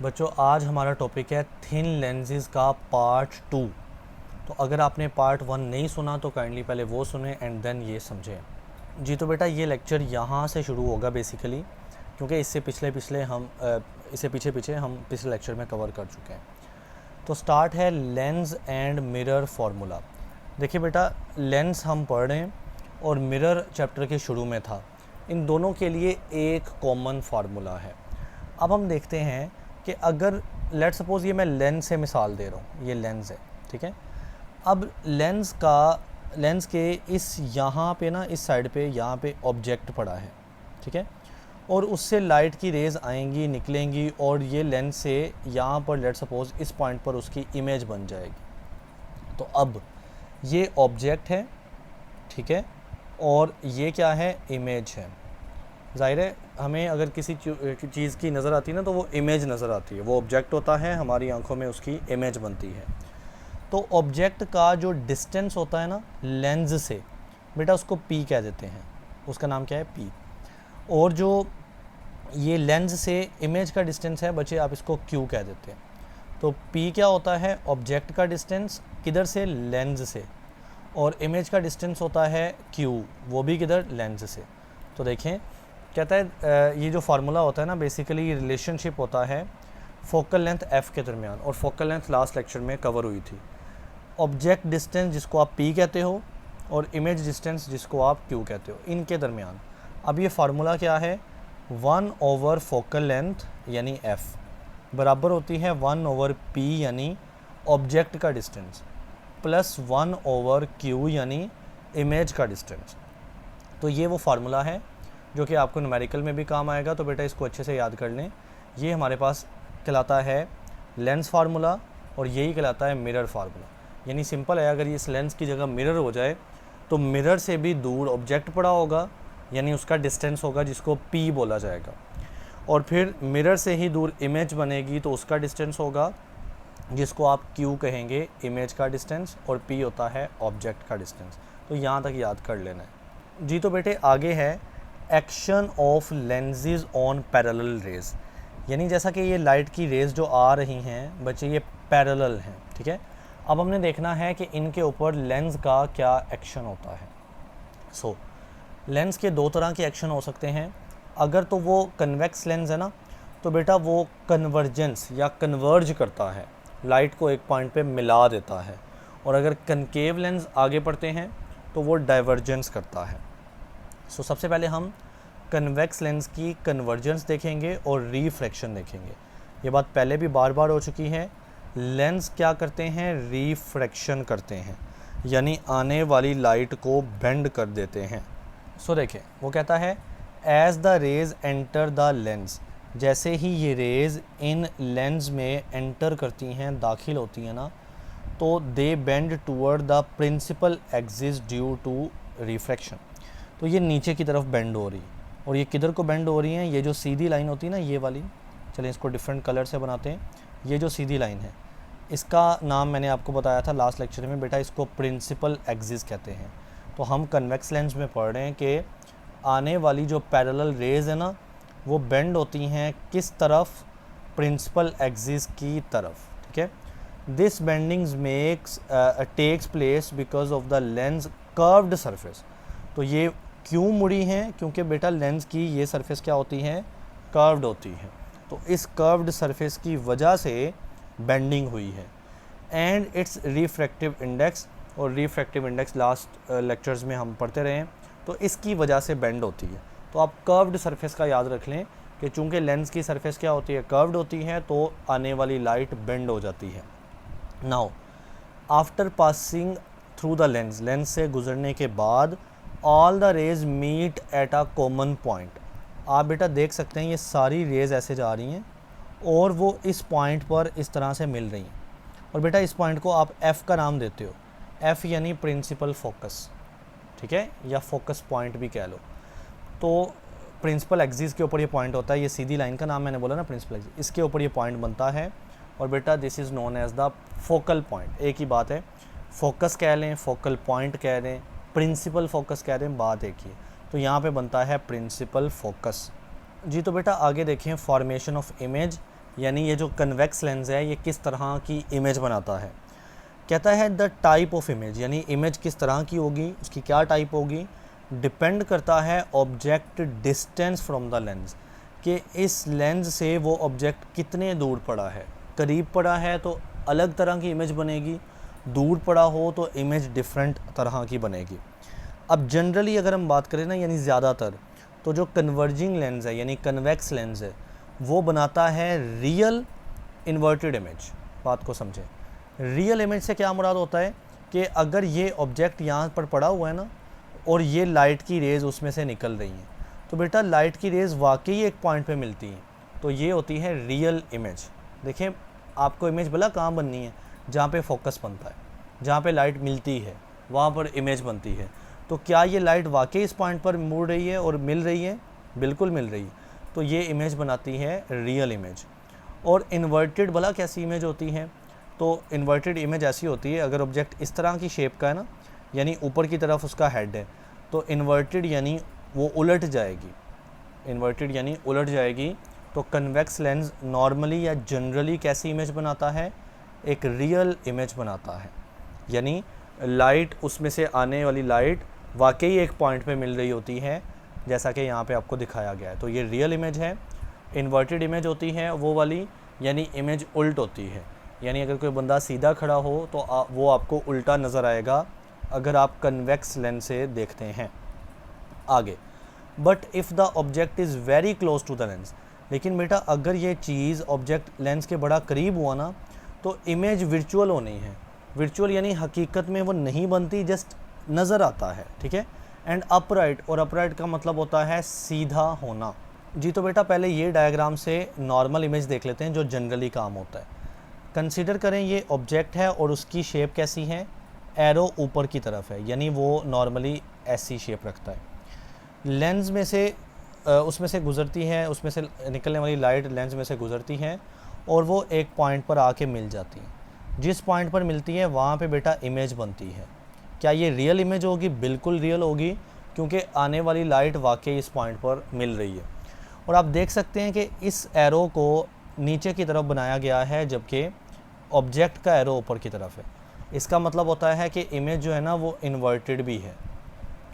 बच्चों आज हमारा टॉपिक है थिन लेंसेज का पार्ट 2। तो अगर आपने पार्ट 1 नहीं सुना तो काइंडली पहले वो सुने एंड देन ये समझें। जी तो बेटा ये लेक्चर यहाँ से शुरू होगा बेसिकली, क्योंकि इससे पीछे पीछे हम पिछले लेक्चर में कवर कर चुके हैं। तो स्टार्ट है लेंस एंड मिरर फार्मूला। देखिए बेटा लेंस हम पढ़ रहे हैं और मिरर चैप्टर के शुरू में था। इन दोनों के लिए एक कॉमन फार्मूला है। अब हम देखते हैं कि अगर लेट सपोज़ ये मैं लेंस से मिसाल दे रहा हूँ, ये लेंस है, ठीक है। अब लेंस के इस यहाँ पे ना, इस साइड पे यहाँ पे ऑब्जेक्ट पड़ा है, ठीक है, और उससे लाइट की रेज़ आएंगी निकलेंगी और ये लेंस से यहाँ पर लेट सपोज़ इस पॉइंट पर उसकी इमेज बन जाएगी। तो अब ये ऑब्जेक्ट है, ठीक है, और ये क्या है, इमेज है। ज़ाहिर है हमें अगर किसी चीज़ की नज़र आती है ना तो वो इमेज नज़र आती है, वो ऑब्जेक्ट होता है, हमारी आंखों में उसकी इमेज बनती है। तो ऑब्जेक्ट का जो डिस्टेंस होता है ना लेंस से, बेटा उसको पी कह देते हैं, उसका नाम क्या है, पी। और जो ये लेंस से इमेज का डिस्टेंस है बच्चे, आप इसको क्यू कह देते हैं। तो पी क्या होता है, ऑब्जेक्ट का डिस्टेंस, किधर से, लेंस से, और इमेज का डिस्टेंस होता है क्यू, वो भी किधर, लेंस से। तो देखें कहता है ये जो फार्मूला होता है ना बेसिकली ये रिलेशनशिप होता है फोकल लेंथ एफ़ के दरमियान, और फोकल लेंथ लास्ट लेक्चर में कवर हुई थी। ऑब्जेक्ट डिस्टेंस जिसको आप पी कहते हो और इमेज डिस्टेंस जिसको आप क्यू कहते हो, इनके दरमियान। अब ये फार्मूला क्या है, 1 ओवर फोकल लेंथ यानी एफ़ बराबर होती है 1 ओवर पी यानी ऑब्जेक्ट का डिस्टेंस प्लस 1 ओवर क्यू यानी इमेज का डिस्टेंस। तो ये वो फार्मूला है जो कि आपको न्यूमेरिकल में भी काम आएगा। तो बेटा इसको अच्छे से याद कर लें। ये हमारे पास कहलाता है लेंस फार्मूला और यही कहलाता है मिरर फार्मूला। यानी सिंपल है, अगर इस लेंस की जगह मिरर हो जाए तो मिरर से भी दूर ऑब्जेक्ट पड़ा होगा यानी उसका डिस्टेंस होगा जिसको पी बोला जाएगा, और फिर मिरर से ही दूर इमेज बनेगी तो उसका डिस्टेंस होगा जिसको आप क्यू कहेंगे, इमेज का डिस्टेंस, और पी होता है ऑब्जेक्ट का डिस्टेंस। तो यहाँ तक याद कर लेना है जी। तो बेटे आगे है action of lenses on parallel raise, यानी जैसा कि ये लाइट की रेज जो आ रही हैं बच्चे ये पैरेलल हैं, ठीक है। अब हमने देखना है कि इनके ऊपर लेंस का क्या एक्शन होता है। सो लेंस के दो तरह के एक्शन हो सकते हैं। अगर तो वो कन्वेक्स लेंस है ना तो बेटा वो कन्वर्जेंस या कन्वर्ज करता है, लाइट को एक पॉइंट पे मिला देता है, और अगर कनकेव लेंस आगे बढ़ते हैं तो वो डाइवर्जेंस करता है। सो सबसे पहले हम कन्वेक्स लेंस की कन्वर्जेंस देखेंगे और रिफ्रैक्शन देखेंगे। ये बात पहले भी बार बार हो चुकी है। लेंस क्या करते हैं, रिफ्रैक्शन करते हैं, यानी आने वाली लाइट को बेंड कर देते हैं। सो देखें वो कहता है as the rays enter the lens, जैसे ही ये रेज इन लेंस में एंटर करती हैं, दाखिल होती हैं ना, तो they bend toward the principal axis due to refraction. तो ये नीचे की तरफ बेंड हो रही है, और ये किधर को बेंड हो रही है, ये जो सीधी लाइन होती है ना ये वाली, चलें इसको डिफरेंट कलर से बनाते हैं। ये जो सीधी लाइन है इसका नाम मैंने आपको बताया था लास्ट लेक्चर में बेटा, इसको प्रिंसिपल एक्सिस कहते हैं। तो हम कन्वेक्स लेंस में पढ़ रहे हैं कि आने वाली जो पैरेलल रेज है ना वो बेंड होती हैं किस तरफ, प्रिंसिपल एक्सिस की तरफ, ठीक है। This bendings takes place because of the lens curved surface. तो ये क्यों मुड़ी हैं, क्योंकि बेटा लेंस की ये सरफेस क्या होती है, कर्व्ड होती है। तो इस कर्व्ड सरफेस की वजह से बेंडिंग हुई है। एंड इट्स रिफ्रैक्टिव इंडेक्स, और रिफ्रैक्टिव इंडेक्स लास्ट लेक्चर्स में हम पढ़ते रहे हैं, तो इसकी वजह से बेंड होती है। तो आप कर्व्ड सरफेस का याद रख लें कि चूँकि लेंस की सरफेस क्या होती है, कर्व्ड होती है, तो आने वाली लाइट बेंड हो जाती है। Now after passing through the lens, lens से गुजरने के बाद all the rays meet at a common point. आप बेटा देख सकते हैं ये सारी रेज ऐसे जा रही हैं और वो इस पॉइंट पर इस तरह से मिल रही हैं, और बेटा इस पॉइंट को आप एफ़ का नाम देते हो, एफ़ यानी प्रिंसिपल फोकस, ठीक है, या फोकस पॉइंट भी कह लो। तो प्रिंसिपल एक्सिस के ऊपर ये पॉइंट होता है, ये सीधी लाइन का नाम मैंने बोला ना प्रिंसिपल एक्सिस, इसके ऊपर ये पॉइंट बनता है, और बेटा this is known as the focal point. एक ही बात है, फोकस कह लें, फोकल पॉइंट कह दें, प्रिंसिपल फोकस कह दें, बात एक ही है। तो यहाँ पे बनता है प्रिंसिपल फोकस जी। तो बेटा आगे देखें फॉर्मेशन ऑफ इमेज यानी ये जो कन्वेक्स लेंस है ये किस तरह की इमेज बनाता है। कहता है द टाइप ऑफ इमेज, यानी इमेज किस तरह की होगी, उसकी क्या टाइप होगी, डिपेंड करता है object distance from the lens, कि इस लेंस से वो ऑब्जेक्ट कितने दूर पड़ा है। करीब पड़ा है तो अलग तरह की इमेज बनेगी, दूर पड़ा हो तो इमेज डिफरेंट तरह की बनेगी। अब जनरली अगर हम बात करें ना, यानी ज़्यादातर तो जो कन्वर्जिंग लेंस है यानी कन्वेक्स लेंस है वो बनाता है रियल इन्वर्टेड इमेज। बात को समझें, रियल इमेज से क्या मुराद होता है कि अगर ये ऑब्जेक्ट यहाँ पर पड़ा हुआ है ना और ये लाइट की रेज़ उसमें से निकल रही हैं, तो बेटा लाइट की रेज़ वाकई एक पॉइंट पे मिलती हैं, तो ये होती है रियल इमेज। देखिए आपको इमेज भला कहाँ बननी है, जहाँ पे फोकस बनता है, जहाँ पे लाइट मिलती है वहाँ पर इमेज बनती है। तो क्या ये लाइट वाकई इस पॉइंट पर मुड़ रही है और मिल रही है, बिल्कुल मिल रही है, तो ये इमेज बनाती है रियल इमेज। और इन्वर्टेड भला कैसी इमेज होती है, तो इन्वर्टेड इमेज ऐसी होती है अगर ऑब्जेक्ट इस तरह की शेप का है ना, यानी ऊपर की तरफ उसका हेड है, तो इन्वर्टेड यानी वो उलट जाएगी, इन्वर्टेड यानी उलट जाएगी। तो कन्वेक्स लेंस नॉर्मली या जनरली कैसी इमेज बनाता है, एक रियल इमेज बनाता है, यानी लाइट उसमें से आने वाली लाइट वाकई एक पॉइंट पे मिल रही होती है, जैसा कि यहाँ पे आपको दिखाया गया है। तो ये रियल इमेज है। इन्वर्टेड इमेज होती है वो वाली, यानी इमेज उल्ट होती है, यानी अगर कोई बंदा सीधा खड़ा हो तो वो आपको उल्टा नज़र आएगा अगर आप कन्वेक्स लेंस से देखते हैं। आगे, but if the object is very close to the lens, लेकिन बेटा अगर ये चीज़ ऑब्जेक्ट लेंस के बड़ा करीब हुआ ना तो इमेज वर्चुअल होनी है। वर्चुअल यानी हकीकत में वो नहीं बनती, जस्ट नज़र आता है, ठीक है। एंड अपराइट, और अपराइट का मतलब होता है सीधा होना। जी तो बेटा पहले ये डायग्राम से नॉर्मल इमेज देख लेते हैं जो जनरली काम होता है। कंसीडर करें ये ऑब्जेक्ट है और उसकी शेप कैसी है, एरो ऊपर की तरफ है, यानी वो नॉर्मली ऐसी शेप रखता है। लेंस में से उसमें से गुज़रती है, उसमें से निकलने वाली लाइट लेंस में से गुज़रती है और वो एक पॉइंट पर आके मिल जाती है। जिस पॉइंट पर मिलती है वहाँ पे बेटा इमेज बनती है। क्या ये रियल इमेज होगी, बिल्कुल रियल होगी, क्योंकि आने वाली लाइट वाकई इस पॉइंट पर मिल रही है। और आप देख सकते हैं कि इस एरो को नीचे की तरफ बनाया गया है जबकि ऑब्जेक्ट का एरो ऊपर की तरफ है। इसका मतलब होता है कि इमेज जो है ना वो इन्वर्टेड भी है।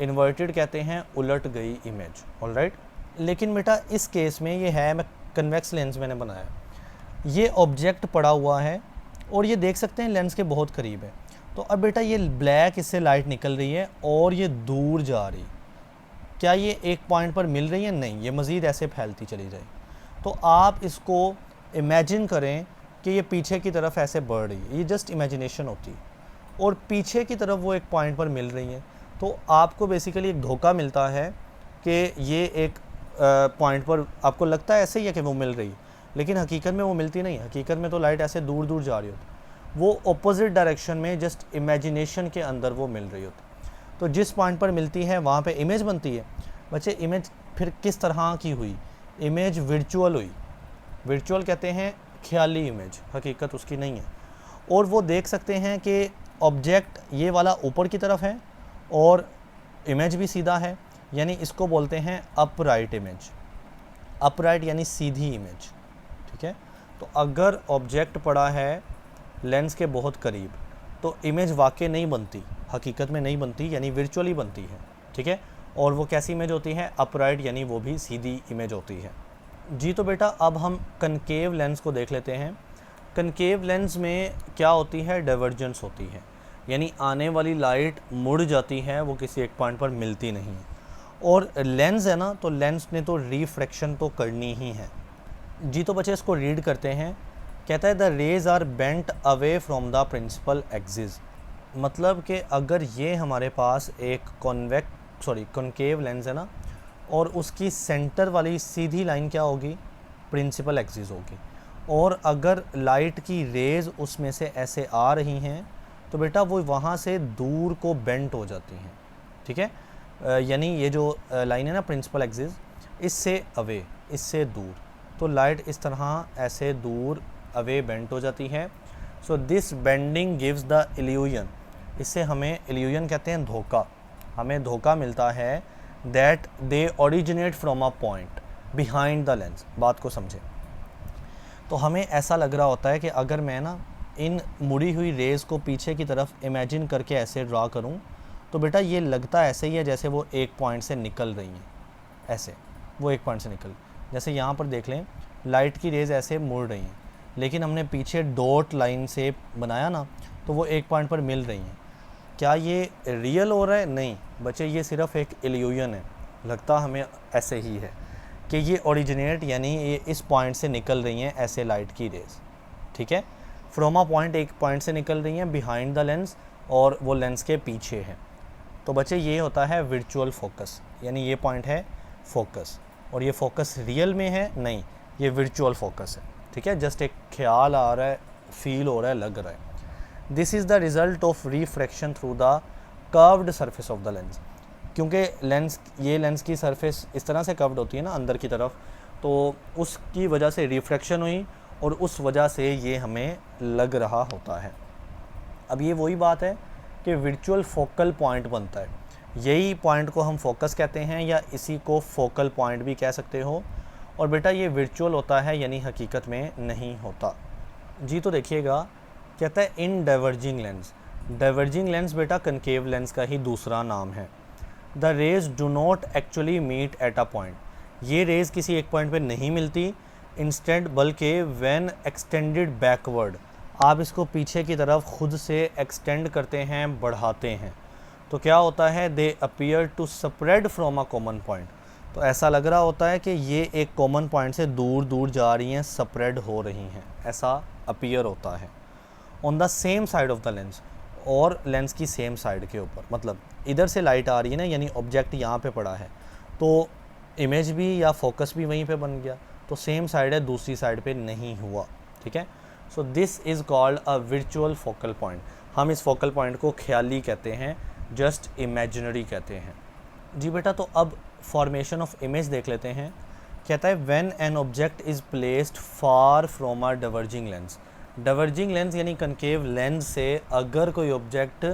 इन्वर्टेड कहते हैं उलट गई इमेज, ऑलराइट। लेकिन बेटा इस केस में ये है, मैं कन्वेक्स लेंस मैंने बनाया, ये ऑब्जेक्ट पड़ा हुआ है और ये देख सकते हैं लेंस के बहुत करीब है। तो अब बेटा ये ब्लैक, इससे लाइट निकल रही है और ये दूर जा रही, क्या ये एक पॉइंट पर मिल रही है, नहीं, ये मज़ीद ऐसे फैलती चली जाए। तो आप इसको इमेजिन करें कि ये पीछे की तरफ ऐसे बढ़ रही है, ये जस्ट इमेजिनेशन होती है, और पीछे की तरफ वो एक पॉइंट पर मिल रही है। तो आपको बेसिकली एक धोखा मिलता है कि ये एक पॉइंट पर आपको लगता है ऐसे ही है कि वो मिल रही है, लेकिन हकीकत में वो मिलती नहीं। हकीकत में तो लाइट ऐसे दूर दूर जा रही होती, वो अपोजिट डायरेक्शन में जस्ट इमेजिनेशन के अंदर वो मिल रही होती। तो जिस पॉइंट पर मिलती है वहाँ पे इमेज बनती है। बच्चे इमेज फिर किस तरह की हुई, इमेज वर्चुअल हुई। वर्चुअल कहते हैं ख्याली इमेज, हकीकत उसकी नहीं है। और वो देख सकते हैं कि ऑब्जेक्ट ये वाला ऊपर की तरफ है और इमेज भी सीधा है, यानी इसको बोलते हैं अपराइट इमेज। अपराइट यानी सीधी इमेज, ठीक है। तो अगर ऑब्जेक्ट पड़ा है लेंस के बहुत करीब तो इमेज वाकई नहीं बनती, हकीकत में नहीं बनती, यानी वर्चुअली बनती है, ठीक है। और वो कैसी इमेज होती है, अपराइट, यानी वो भी सीधी इमेज होती है। जी तो बेटा अब हम कनकेव लेंस को देख लेते हैं। कनकेव लेंस में क्या होती है, डाइवर्जेंस होती है, यानी आने वाली लाइट मुड़ जाती है, वो किसी एक पॉइंट पर मिलती नहीं है। और लेंस है ना, तो लेंस ने तो रिफ्रैक्शन तो करनी ही है। जी तो बच्चे इसको रीड करते हैं। कहता है the rays are bent away from the principal axis, मतलब कि अगर ये हमारे पास एक कॉनकेव लेंस है ना, और उसकी सेंटर वाली सीधी लाइन क्या होगी, प्रिंसिपल एक्सिस होगी, और अगर लाइट की रेज़ उसमें से ऐसे आ रही हैं तो बेटा वो वहाँ से दूर को बेंट हो जाती हैं, ठीक है। यानी ये जो लाइन है ना प्रिंसिपल एक्सिस, इससे अवे, इससे दूर, तो लाइट इस तरह ऐसे दूर अवे बेंट हो जाती है। So this bending gives the illusion, इससे हमें इल्यूजन कहते हैं धोखा, हमें धोखा मिलता है that they originate from a point behind the lens। बात को समझें, तो हमें ऐसा लग रहा होता है कि अगर मैं ना इन मुड़ी हुई रेज़ को पीछे की तरफ इमेजिन करके ऐसे ड्रा करूं, तो बेटा ये लगता ऐसे ही है जैसे वो एक पॉइंट से निकल रही हैं। ऐसे वो एक पॉइंट से निकल, जैसे यहाँ पर देख लें लाइट की रेज़ ऐसे मुड़ रही हैं, लेकिन हमने पीछे डॉट लाइन से बनाया ना, तो वो एक पॉइंट पर मिल रही हैं। क्या ये रियल हो रहा है? नहीं बच्चे, ये सिर्फ एक इल्यूजन है। लगता हमें ऐसे ही है कि ये ओरिजिनेट यानी ये इस पॉइंट से निकल रही हैं ऐसे लाइट की रेज़, ठीक है। फ्रोम अ पॉइंट, एक पॉइंट से निकल रही हैं बिहाइंड द लेंस, और वो लेंस के पीछे है। तो बच्चे ये होता है वर्चुअल फोकस, यानी ये पॉइंट है फोकस, और ये फोकस रियल में है नहीं, ये वर्चुअल फोकस है, ठीक है। जस्ट एक ख्याल आ रहा है, फील हो रहा है, लग रहा है। This is the result of refraction through the curved surface of the lens. क्योंकि ये लेंस की सरफेस इस तरह से कर्व्ड होती है ना अंदर की तरफ, तो उसकी वजह से रिफ्रैक्शन हुई और उस वजह से ये हमें लग रहा होता है। अब ये वही बात है कि वर्चुअल फोकल पॉइंट बनता है, यही पॉइंट को हम फोकस कहते हैं, या इसी को फोकल पॉइंट भी कह सकते हो। और बेटा ये वर्चुअल होता है, यानी हकीकत में नहीं होता जी। तो देखिएगा, कहता है in diverging lens. Diverging lens बेटा कनकेव लेंस का ही दूसरा नाम है। The rays do not actually meet at a point. ये रेज किसी एक पॉइंट पे नहीं मिलती, इंस्टेंट बल्कि व्हेन एक्सटेंडेड बैकवर्ड, आप इसको पीछे की तरफ खुद से एक्सटेंड करते हैं, बढ़ाते हैं, तो क्या होता है, they appear to spread from a common point. तो ऐसा लग रहा होता है कि ये एक कॉमन पॉइंट से दूर दूर जा रही हैं, स्प्रेड हो रही हैं, ऐसा अपीयर होता है। On the same side of the lens, और लेंस की सेम साइड के ऊपर, मतलब इधर से लाइट आ रही है ना, यानी ऑब्जेक्ट यहाँ पे पड़ा है, तो इमेज भी या फोकस भी वहीं पे बन गया, तो सेम साइड है, दूसरी साइड पे नहीं हुआ, ठीक है। So this is called a virtual focal point. हम इस फोकल पॉइंट को ख्याली कहते हैं, जस्ट इमेजिनरी कहते हैं जी बेटा। तो अब फॉर्मेशन ऑफ इमेज देख लेते हैं। कहता है when an object is placed far from a diverging lens. Diverging lens यानी कनकेव लेंस से अगर कोई ऑब्जेक्ट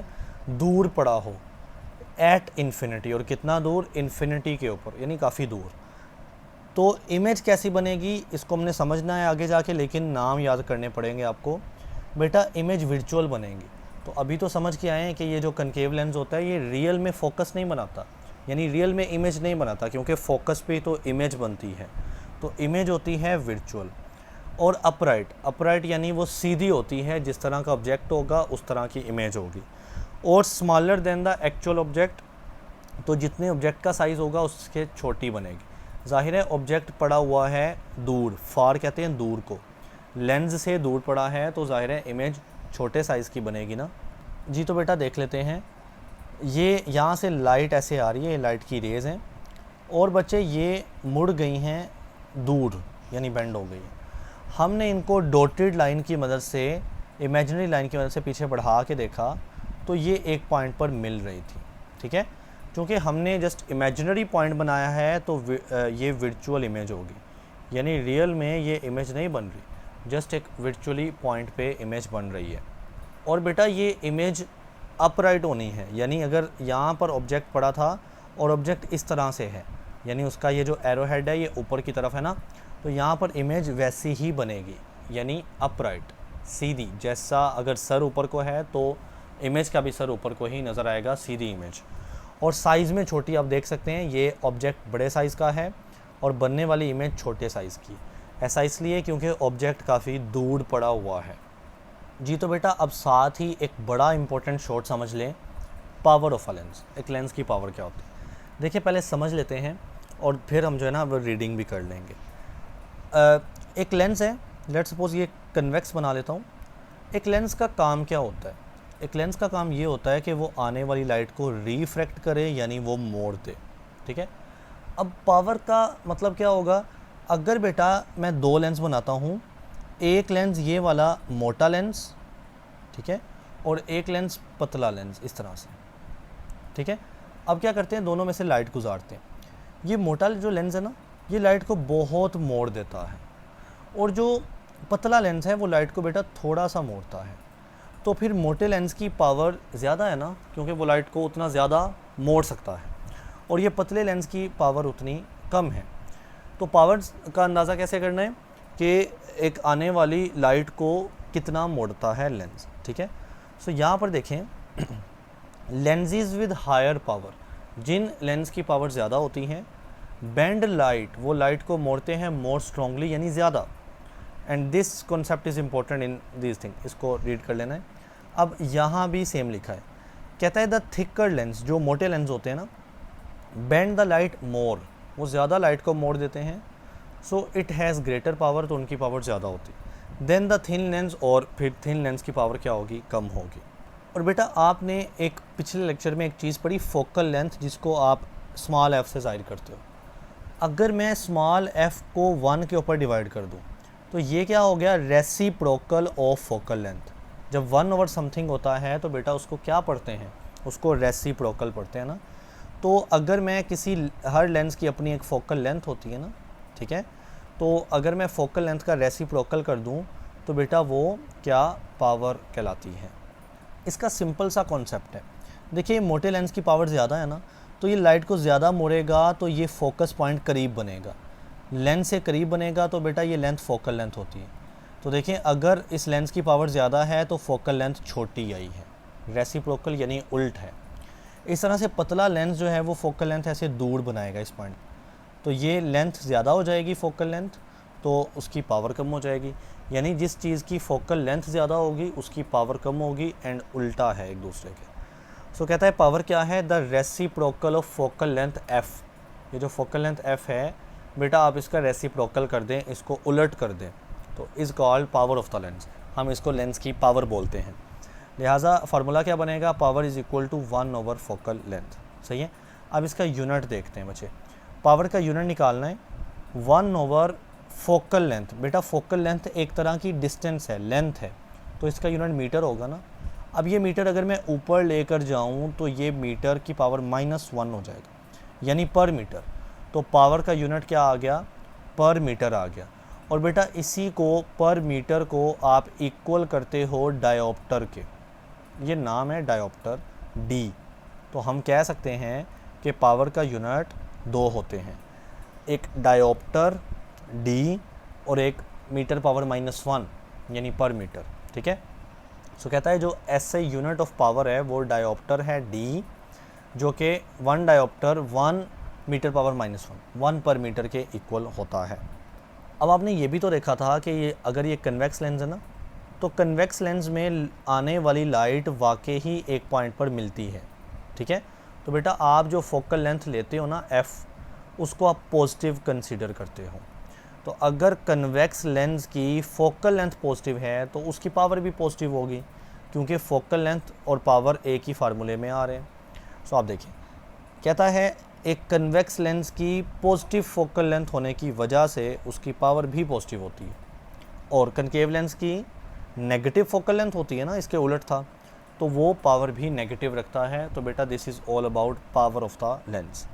दूर पड़ा हो एट इन्फिनिटी, और कितना दूर, इन्फिनिटी के ऊपर, यानी काफ़ी दूर, तो इमेज कैसी बनेगी इसको हमने समझना है आगे जाके, लेकिन नाम याद करने पड़ेंगे आपको। बेटा इमेज वर्चुअल बनेगी। तो अभी तो समझ के आए हैं कि ये जो कनकेव लेंस होता है ये रियल में फोकस नहीं बनाता, यानी रियल में इमेज नहीं बनाता, क्योंकि फोकस पे तो इमेज बनती है, तो इमेज होती है वर्चुअल। और अपराइट, अपराइट यानी वो सीधी होती है, जिस तरह का ऑब्जेक्ट होगा उस तरह की इमेज होगी। और smaller than the actual object, तो जितने ऑब्जेक्ट का साइज़ होगा उसके छोटी बनेगी। जाहिर है ऑब्जेक्ट पड़ा हुआ है दूर, फार कहते हैं दूर को, लेंस से दूर पड़ा है, तो जाहिर है इमेज छोटे साइज़ की बनेगी ना जी। तो बेटा देख लेते हैं, ये यहाँ से लाइट ऐसे आ रही है, लाइट की रेज़ हैं, और बच्चे ये मुड़ गई हैं दूर, यानी बेंड हो गई है। हमने इनको डॉटेड लाइन की मदद से, इमेजिनरी लाइन की मदद से पीछे बढ़ा के देखा, तो ये एक पॉइंट पर मिल रही थी, ठीक है। क्योंकि हमने जस्ट इमेजिनरी पॉइंट बनाया है, तो ये वर्चुअल इमेज होगी, यानी रियल में ये इमेज नहीं बन रही, जस्ट एक वर्चुअली पॉइंट पे इमेज बन रही है। और बेटा ये इमेज अपराइट होनी है, यानी अगर यहाँ पर ऑब्जेक्ट पड़ा था और ऑब्जेक्ट इस तरह से है, यानी उसका ये जो एरो हेड है ये ऊपर की तरफ है ना, तो यहाँ पर इमेज वैसी ही बनेगी, यानी अपराइट, सीधी। जैसा अगर सर ऊपर को है तो इमेज का भी सर ऊपर को ही नज़र आएगा, सीधी इमेज। और साइज़ में छोटी, आप देख सकते हैं ये ऑब्जेक्ट बड़े साइज़ का है और बनने वाली इमेज छोटे साइज़ की। ऐसा इसलिए क्योंकि ऑब्जेक्ट काफ़ी दूर पड़ा हुआ है जी। तो बेटा अब साथ ही एक बड़ा इंपॉर्टेंट शॉर्ट समझ लें, पावर ऑफ अ लेंस। एक लेंस की पावर क्या होती है देखिए, पहले समझ लेते हैं और फिर हम जो है ना वो रीडिंग भी कर लेंगे। एक लेंस है, लेट्स सपोज ये कन्वेक्स बना लेता हूँ। एक लेंस का काम क्या होता है? एक लेंस का काम ये होता है कि वो आने वाली लाइट को रिफ्रैक्ट करे, यानी वो मोड़ दे, ठीक है। अब पावर का मतलब क्या होगा? अगर बेटा मैं दो लेंस बनाता हूँ, एक लेंस ये वाला मोटा लेंस, ठीक है, और एक लेंस पतला लेंस, इस तरह से, ठीक है। अब क्या करते हैं, दोनों में से लाइट गुजारते हैं। ये मोटा जो लेंस है ना, ये लाइट को बहुत मोड़ देता है, और जो पतला लेंस है वो लाइट को बेटा थोड़ा सा मोड़ता है। तो फिर मोटे लेंस की पावर ज़्यादा है ना, क्योंकि वो लाइट को उतना ज़्यादा मोड़ सकता है, और ये पतले लेंस की पावर उतनी कम है। तो पावर का अंदाज़ा कैसे करना है? कि एक आने वाली लाइट को कितना मोड़ता है लेंस, ठीक है। सो यहाँ पर देखें लेंसेज विद हायर पावर, जिन लेंस की पावर ज़्यादा होती हैं, बेंड लाइट, वो लाइट को मोड़ते हैं मोर स्ट्रांगली यानी ज़्यादा, and this concept is important in this thing, इसको रीड कर लेना है। अब यहाँ भी सेम लिखा है, कहता है द थिकर लेंस, जो मोटे लेंस होते हैं ना, बेंड द लाइट मोर, वो ज़्यादा लाइट को मोड़ देते हैं, so it has greater power, तो उनकी पावर ज़्यादा होती है, देन द थिन लेंस, और फिर थिन लेंस की पावर क्या होगी, कम होगी। और बेटा आपने एक पिछले लेक्चर में एक चीज़ पढ़ी, फोकल लेंथ, जिसको आप स्मॉल एफ से ज़ाहिर करते हो। अगर मैं स्मॉल एफ को 1 के ऊपर डिवाइड कर दूं तो ये क्या हो गया, रेसिप्रोकल ऑफ फोकल लेंथ। जब 1 ओवर समथिंग होता है तो बेटा उसको क्या पढ़ते हैं, उसको रेसिप्रोकल पढ़ते हैं ना। तो अगर मैं किसी, हर लेंस की अपनी एक फोकल लेंथ होती है ना, ठीक है, तो अगर मैं फोकल लेंथ का रेसिप्रोकल कर दूं तो बेटा वो क्या पावर कहलाती है। इसका सिंपल सा कॉन्सेप्ट है, देखिए मोटे लेंस की पावर ज़्यादा है ना, तो ये लाइट को ज़्यादा मोड़ेगा तो ये फोकस पॉइंट करीब बनेगा, लेंस से करीब बनेगा तो बेटा ये लेंथ फोकल लेंथ होती है। तो देखें अगर इस लेंस की पावर ज़्यादा है तो फोकल लेंथ छोटी आई है, रेसिप्रोकल यानी उल्ट है। इस तरह से पतला लेंस जो है वो फोकल लेंथ ऐसे दूर बनाएगा इस पॉइंट, तो ये लेंथ ज़्यादा हो जाएगी फोकल लेंथ, तो उसकी पावर कम हो जाएगी, यानी जिस चीज़ की फोकल लेंथ ज़्यादा होगी उसकी पावर कम होगी, एंड उल्टा है एक दूसरे के। सो कहता है पावर क्या है, the reciprocal of focal length F. ये जो फोकल लेंथ एफ है बेटा आप इसका रेसिप्रोकल कर दें, इसको उलट कर दें, तो is called power of the lens, हम इसको लेंस की पावर बोलते हैं। लिहाजा फार्मूला क्या बनेगा, power is equal to 1 over focal length, सही है। अब इसका यूनिट देखते हैं बच्चे, पावर का यूनिट निकालना है 1 ओवर फोकल लेंथ। बेटा फोकल लेंथ एक तरह की डिस्टेंस है, लेंथ है, तो इसका यूनिट मीटर होगा ना। अब ये मीटर अगर मैं ऊपर लेकर जाऊं तो ये मीटर की पावर -1 हो जाएगा, यानी पर मीटर। तो पावर का यूनिट क्या आ गया, पर मीटर आ गया। और बेटा इसी को, पर मीटर को आप इक्वल करते हो डायोप्टर के, ये नाम है डायोप्टर डी। तो हम कह सकते हैं कि पावर का यूनिट 2 होते हैं, एक डायोप्टर डी और एक मीटर पावर -1 यानी पर मीटर, ठीक है। सो कहता है जो ऐसे यूनिट ऑफ पावर है वो डायोप्टर है डी, जो कि 1 डायोप्टर 1 मीटर पावर -1 पर मीटर के इक्वल होता है। अब आपने ये भी तो देखा था कि ये अगर ये कन्वेक्स लेंस है ना, तो कन्वेक्स लेंस में आने वाली लाइट वाकई ही एक पॉइंट पर मिलती है, ठीक है। तो बेटा आप जो फोकल लेंथ लेते हो ना एफ़, उसको आप पॉजिटिव कंसीडर करते हो। तो अगर कन्वेक्स लेंस की फोकल लेंथ पॉजिटिव है तो उसकी पावर भी पॉजिटिव होगी, क्योंकि फोकल लेंथ और पावर एक ही फार्मूले में आ रहे हैं। सो आप देखिए, कहता है एक कन्वेक्स लेंस की पॉजिटिव फोकल लेंथ होने की वजह से उसकी पावर भी पॉजिटिव होती है, और कनकेव लेंस की नेगेटिव फोकल लेंथ होती है ना, इसके उलट था, तो वो पावर भी नेगेटिव रखता है। तो बेटा this is all about power of the lens.